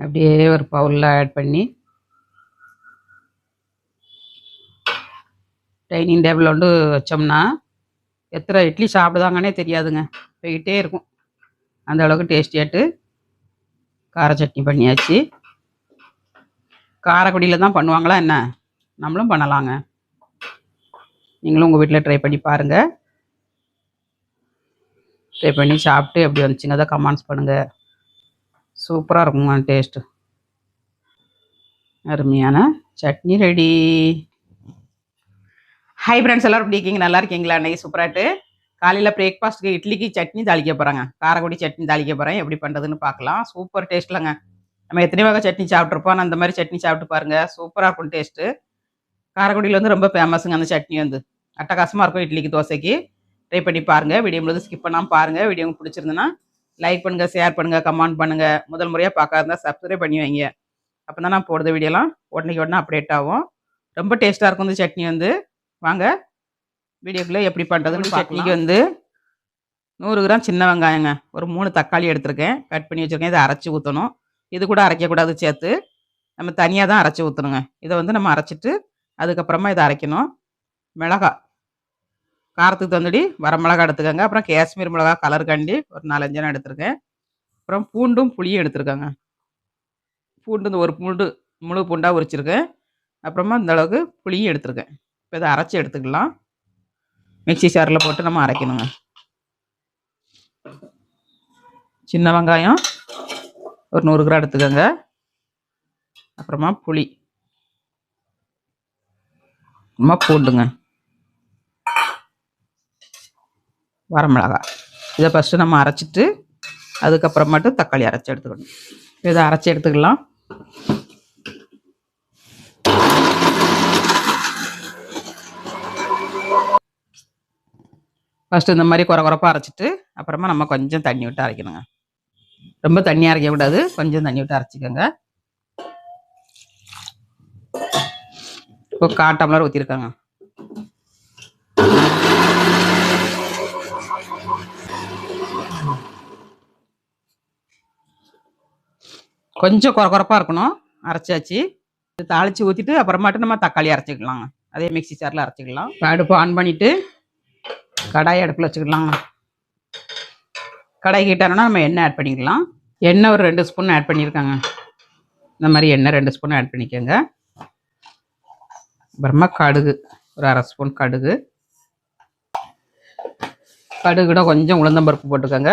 அப்படியே ஒரு பவுலில் ஆட் பண்ணி டைனிங் டேபிள் வந்து வச்சோம்னா எத்தனை இட்லி சாப்பிடுதாங்கன்னே தெரியாதுங்க. போய்கிட்டே இருக்கும். அந்த அளவுக்கு டேஸ்டியாட்டு கார சட்னி பண்ணியாச்சு. காரைக்குடியில் தான் பண்ணுவாங்களா என்ன? நம்மளும் பண்ணலாங்க. நீங்களும் உங்கள் வீட்டில் ட்ரை பண்ணி பாருங்கள். ட்ரை பண்ணி சாப்பிட்டு எப்படி வந்துச்சுங்க அதை கமெண்ட்ஸ் பண்ணுங்கள். சூப்பராக இருக்குங்க டேஸ்ட்டு. அருமையான சட்னி ரெடி. ஹை ஃப்ரெண்ட்ஸ், எல்லோரும் எப்படி இருக்கீங்க? நல்லா இருக்கீங்களா? அன்றைக்கி சூப்பராகிட்டு காலையில் பிரேக்ஃபாஸ்ட்டுக்கு இட்லிக்கு சட்னி தாளிக்க போகிறாங்க. காரைக்குடி சட்னி தாளிக்க போகிறேன். எப்படி பண்ணுறதுன்னு பார்க்கலாம். சூப்பர் டேஸ்ட்லங்க. நம்ம எத்தனை வகை சட்னி சாப்பிட்ருப்போம். ஆனால் அந்த மாதிரி சட்னி சாப்பிட்டு பாருங்கள். சூப்பராக இருக்கும் டேஸ்ட்டு. காரைக்குடியில் வந்து ரொம்ப ஃபேமஸுங்க அந்த சட்னி. வந்து அட்டகாசமாக இருக்கும் இட்லிக்கு தோசைக்கு. ட்ரை பண்ணி பாருங்கள். வீடியோ முழுது ஸ்கிப் பண்ணாமல் பாருங்கள். வீடியோ உங்களுக்கு பிடிச்சிருந்துன்னா லைக் பண்ணுங்கள், ஷேர் பண்ணுங்கள், கமெண்ட் பண்ணுங்கள். முதல் முறையாக பார்க்காதா சப்ஸ்கிரைப் பண்ணி வைங்க. அப்போ தான் நான் போடுற வீடியோலாம் உடனே அப்டேட் ஆகும். ரொம்ப டேஸ்ட்டாக இருக்கும் இந்த சட்னி. வந்து வாங்க வீடியோக்குள்ளே எப்படி பண்ணுறதுன்னு. சட்னிக்கு வந்து 100 கிராம் சின்ன வெங்காயங்க, ஒரு 3 தக்காளி எடுத்துருக்கேன், கட் பண்ணி வச்சுருக்கேன். இதை அரைச்சி ஊற்றணும். இது கூட அரைக்கக்கூடாது, சேர்த்து நம்ம தனியாக தான் அரைச்சி ஊற்றணுங்க. இதை வந்து நம்ம அரைச்சிட்டு அதுக்கப்புறமா இதை அரைக்கணும். மிளகா காரத்துக்கு தந்துடி வரமிளகா எடுத்துக்கோங்க. அப்புறம் காஷ்மீர் மிளகா கலருக்காண்டி ஒரு 4-5 எண்ணம் எடுத்துருக்கேன். அப்புறம் பூண்டும் புளியும் எடுத்துருக்கேங்க. பூண்டு இந்த ஒரு பூண்டு முழு பூண்டாக உரிச்சிருக்கேன். அப்புறமா இந்த அளவுக்கு புளியும் எடுத்துருக்கேன். இப்போ இதை அரைச்சி எடுத்துக்கலாம். மிக்சி ஜாரில் போட்டு நம்ம அரைக்கணுங்க. சின்ன வெங்காயம் ஒரு 100 கிராம் எடுத்துக்கோங்க. அப்புறமா புளி, அப்புறமா பூண்டுங்க, வரமிளகா. இதை ஃபஸ்ட்டு நம்ம அரைச்சிட்டு அதுக்கப்புறமாட்டு தக்காளி அரைச்சி எடுத்துக்கணும். இதை அரைச்சி எடுத்துக்கலாம். ஃபஸ்ட்டு இந்த மாதிரி குறப்பாக அரைச்சிட்டு அப்புறமா நம்ம கொஞ்சம் தண்ணி விட்டு அரைக்கணுங்க. ரொம்ப தண்ணியாக அரைக்கக்கூடாது, கொஞ்சம் தண்ணி விட்டு அரைச்சிக்கோங்க. இப்போ 1/4 டம்ளர் ஊற்றிருக்காங்க. கொஞ்சம் குறப்பாக இருக்கணும். அரைச்சாச்சு. தாளித்து ஊற்றிட்டு அப்புறமாட்டு நம்ம தக்காளி அரைச்சிக்கலாங்க. அதே மிக்சி ஜாரில் அரைச்சிக்கலாம். அடுப்பு ஆன் பண்ணிவிட்டு கடாயை அடுப்பில் வச்சுக்கலாங்க. கடாய் ஹீட்டானா நம்ம எண்ணெய் ஆட் பண்ணிக்கலாம். எண்ணெய் ஒரு 2 ஸ்பூன் ஆட் பண்ணியிருக்காங்க. இந்த மாதிரி எண்ணெய் 2 ஸ்பூன் ஆட் பண்ணிக்கோங்க. அப்புறமா கடுகு ஒரு 1/2 ஸ்பூன் கடுகு. கடுகுட கொஞ்சம் உளுந்தம்பருப்பு போட்டுக்கோங்க.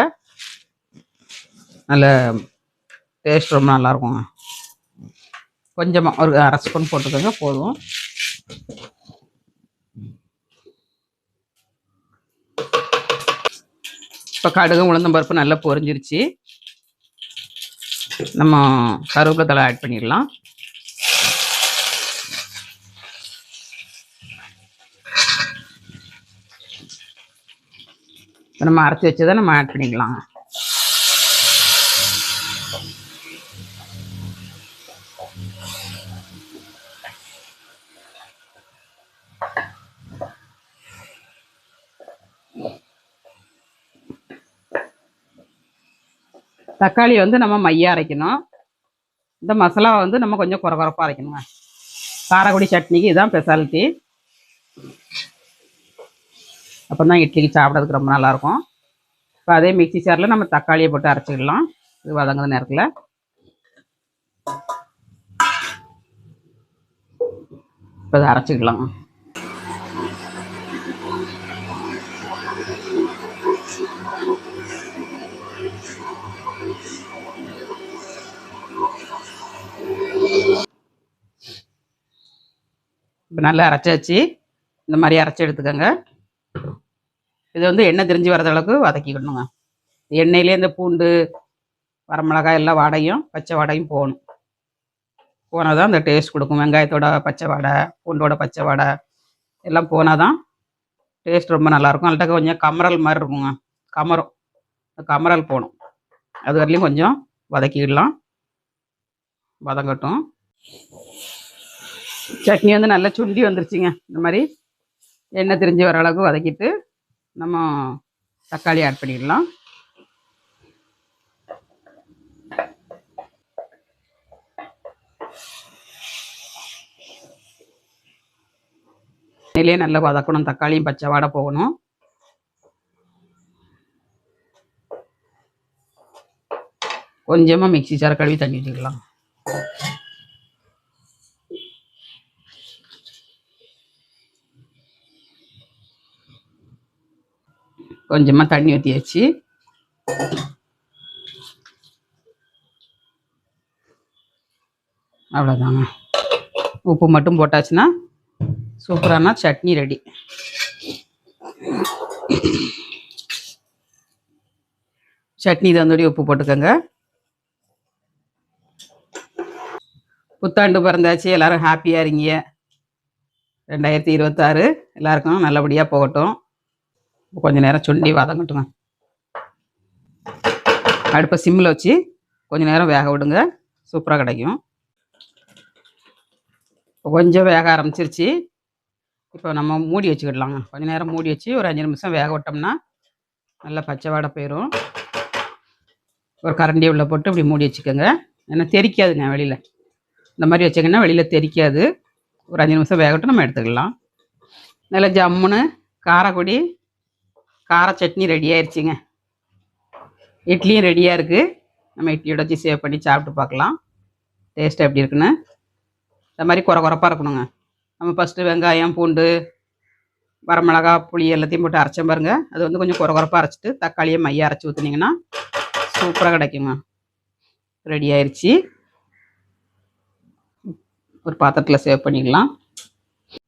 நல்ல டேஸ்ட் ரொம்ப நல்லாயிருக்குங்க. கொஞ்சமாக ஒரு 1/2 ஸ்பூன் போட்டுக்கோங்க, போதும். இப்போ கடுகு உளுந்தம்பருப்பு நல்லா பொரிஞ்சிருச்சு. நம்ம கருவேப்பிலை தழை ஆட் பண்ணிடலாம். நம்ம அரைச்சி வச்சதை நம்ம ஆட் பண்ணிக்கலாங்க. தக்காளி வந்து நம்ம மையா அரைக்கணும். இந்த மசாலா வந்து நம்ம கொஞ்சம் குறப்பாக அரைக்கணுங்க. காரைக்குடி சட்னிக்கு இதுதான் ஸ்பெஷாலிட்டி. அப்போ தான் இட்லிக்கு சாப்பிட்றதுக்கு ரொம்ப நல்லாயிருக்கும். இப்போ அதே மிக்சி ஜாரில் நம்ம தக்காளியை போட்டு அரைச்சிக்கலாம். இது வதங்குற நேரத்தில் இப்போ இதை அரைச்சிக்கலாம். இப்போ நல்லா அரைச்சாச்சு. இந்த மாதிரி அரைச்சி எடுத்துக்கோங்க. இது வந்து எண்ணெய் திரிஞ்சு வர்ற அளவுக்கு வதக்கிக்கணுங்க. எண்ணெயிலே இந்த பூண்டு வரமிளகாய் எல்லாம் வாடையும் பச்சை வாடையும் போகணும். போனால் தான் அந்த டேஸ்ட் கொடுக்கும். வெங்காயத்தோட பச்சை வாடை, பூண்டோட பச்சை வாடை எல்லாம் போனால் தான் டேஸ்ட் ரொம்ப நல்லாயிருக்கும். அல்லட்டா கொஞ்சம் கமரல் மாதிரி இருக்குங்க. கமரல் போகணும். அது வரலையும் கொஞ்சம் வதக்கிடலாம். வதங்கட்டும். சட்னி வந்து நல்லா சுண்டி வந்துருச்சுங்க. இந்த மாதிரி எண்ணெய் திரிஞ்சு வர அளவுக்கு வதக்கிட்டு நம்ம தக்காளி ஆட் பண்ணிடலாம். எண்ணெயிலே நல்லா வதக்கணும். தக்காளியும் பச்சை வாடை போகணும். கொஞ்சமாக மிக்ஸி ஜார் கழுவி தண்ணி ஊற்றிக்கலாம். கொஞ்சமாக தண்ணி ஊற்றியாச்சு. அவ்வளோதாங்க. உப்பு மட்டும் போட்டாச்சுன்னா சூப்பரான சட்னி ரெடி. சட்னி தந்தோடி உப்பு போட்டுக்கோங்க. புத்தாண்டு பிறந்தாச்சு. எல்லோரும் ஹாப்பியாக இருங்க. 2026 எல்லாருக்கும் நல்லபடியாக போகட்டும். கொஞ்சம் நேரம் சுண்டி வதங்கட்டுங்க. அடுப்பை சிம்மில் வச்சு கொஞ்சம் நேரம் வேக விடுங்க. சூப்பராக கிடைக்கும். கொஞ்சம் வேக ஆரம்பிச்சிருச்சு. இப்போ நம்ம மூடி வச்சுக்கிடலாங்க. கொஞ்சம் நேரம் மூடி வச்சு ஒரு 5 நிமிஷம் வேக விட்டோம்னா நல்லா பச்சை வாடை போயிடும். ஒரு கரண்டி உள்ள போட்டு இப்படி மூடி வச்சுக்கோங்க. ஏன்னா தெரிக்காதுங்க வெளியில். இந்த மாதிரி வச்சிங்கன்னா வெளியில் தெரிக்காது. ஒரு 5 நிமிஷம் வேகட்டும், நம்ம எடுத்துக்கலாம். நல்லா ஜம்முன்னு காரக்குடி கார சட்னி ரெடி ஆயிடுச்சுங்க. இட்லியும் ரெடியாக இருக்குது. நம்ம இட்லியோட வச்சு சேவ் பண்ணி சாப்பிட்டு பார்க்கலாம். டேஸ்ட்டு எப்படி இருக்குன்னு. இந்த மாதிரி குறப்பாக இருக்கணுங்க. நம்ம ஃபஸ்ட்டு வெங்காயம், பூண்டு, வரமிளகா, புளி எல்லாத்தையும் போட்டு அரைச்சேன் பாருங்கள். அது வந்து கொஞ்சம் குறப்பாக அரைச்சிட்டு தக்காளியை மைய அரைச்சி ஊற்றுனீங்கன்னா சூப்பராக கிடைக்குங்க. ரெடி ஆயிடுச்சு. ஒரு பாத்திரத்தில் சேவ் பண்ணிக்கலாம்.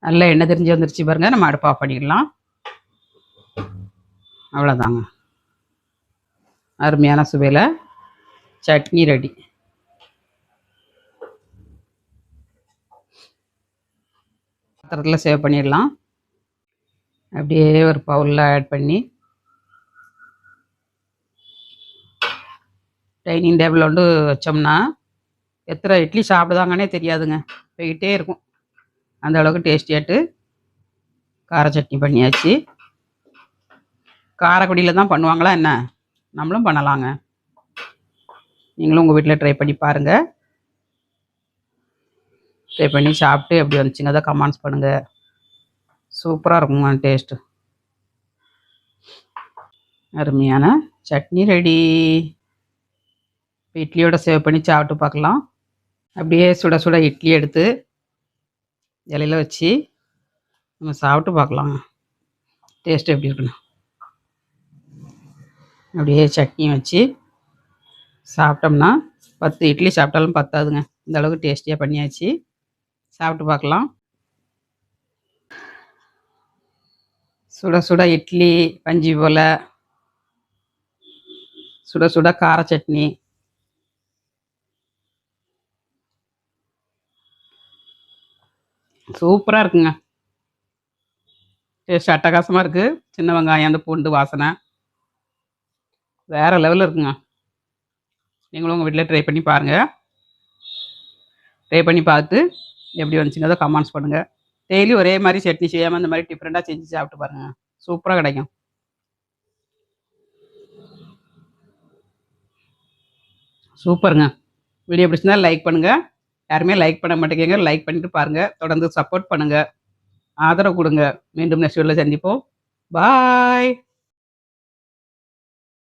நல்லா எண்ணெய் தெரிஞ்சு வந்துருச்சு பாருங்கள். நம்ம அடுப்பு ஆஃப் பண்ணிக்கலாம். அவ்வளோதாங்க. அருமையான சுவையில் சட்னி ரெடி. பாத்திரத்தில் சேவ் பண்ணிடலாம். அப்படியே ஒரு பவுலில் ஆட் பண்ணி டைனிங் டேபிள் வந்து வச்சோம்னா எத்தனை இட்லி சாப்பிடுதாங்கன்னே தெரியாதுங்க. போய்கிட்டே இருக்கும். அந்த அளவுக்கு டேஸ்டியாட்டு கார சட்னி பண்ணியாச்சு. காரைக்குடியில் தான் பண்ணுவாங்களா என்ன? நம்மளும் பண்ணலாங்க. நீங்களும் உங்கள் வீட்டில் ட்ரை பண்ணி பாருங்கள். ட்ரை பண்ணி சாப்பிட்டு எப்படி வந்துச்சுங்க அதை கமெண்ட்ஸ் பண்ணுங்கள். சூப்பராக இருக்குங்க டேஸ்ட்டு. அருமையான சட்னி ரெடி. இட்லியோட சேவ் பண்ணி சாப்பிட்டு பார்க்கலாம். அப்படியே சுட சுட இட்லி எடுத்து இலையில வச்சு நம்ம சாப்பிட்டு பார்க்கலாங்க. டேஸ்ட்டு எப்படி இருக்குன்னு. அப்படியே சட்னி வச்சு சாப்பிட்டோம்னா 10 இட்லி சாப்பிட்டாலும் பத்தாதுங்க. இந்த அளவுக்கு டேஸ்டியாக பண்ணியாச்சு. சாப்பிட்டு பார்க்கலாம். சுட சுட இட்லி பஞ்சி போல், சுட சுட கார சட்னி. சூப்பராக இருக்குங்க. டேஸ்ட் அட்டகாசமாக இருக்குது. சின்ன வெங்காயம், அந்த பூண்டு வாசனை வேறு லெவலில் இருக்குங்க. நீங்களும் உங்கள் வீட்டில் ட்ரை பண்ணி பாருங்கள். ட்ரை பண்ணி பார்த்து எப்படி வந்துச்சுங்க அதை கமெண்ட்ஸ் பண்ணுங்கள். டெய்லி ஒரே மாதிரி சட்னி செய்யாமல் இந்த மாதிரி டிஃப்ரெண்ட்டாக செஞ்சு சாப்பிட்டு பாருங்கள். சூப்பராக கிடைக்கும். சூப்பருங்க. வீடியோ பிடிச்சிருந்தா லைக் பண்ணுங்கள். யாருமே லைக் பண்ண மாட்டேங்க. லைக் பண்ணிட்டு பாருங்கள். தொடர்ந்து சப்போர்ட் பண்ணுங்கள். ஆதரவு கொடுங்க. மீண்டும் நெக்ஸ்ட் வீடியோவில் சந்திப்போம். பாய்.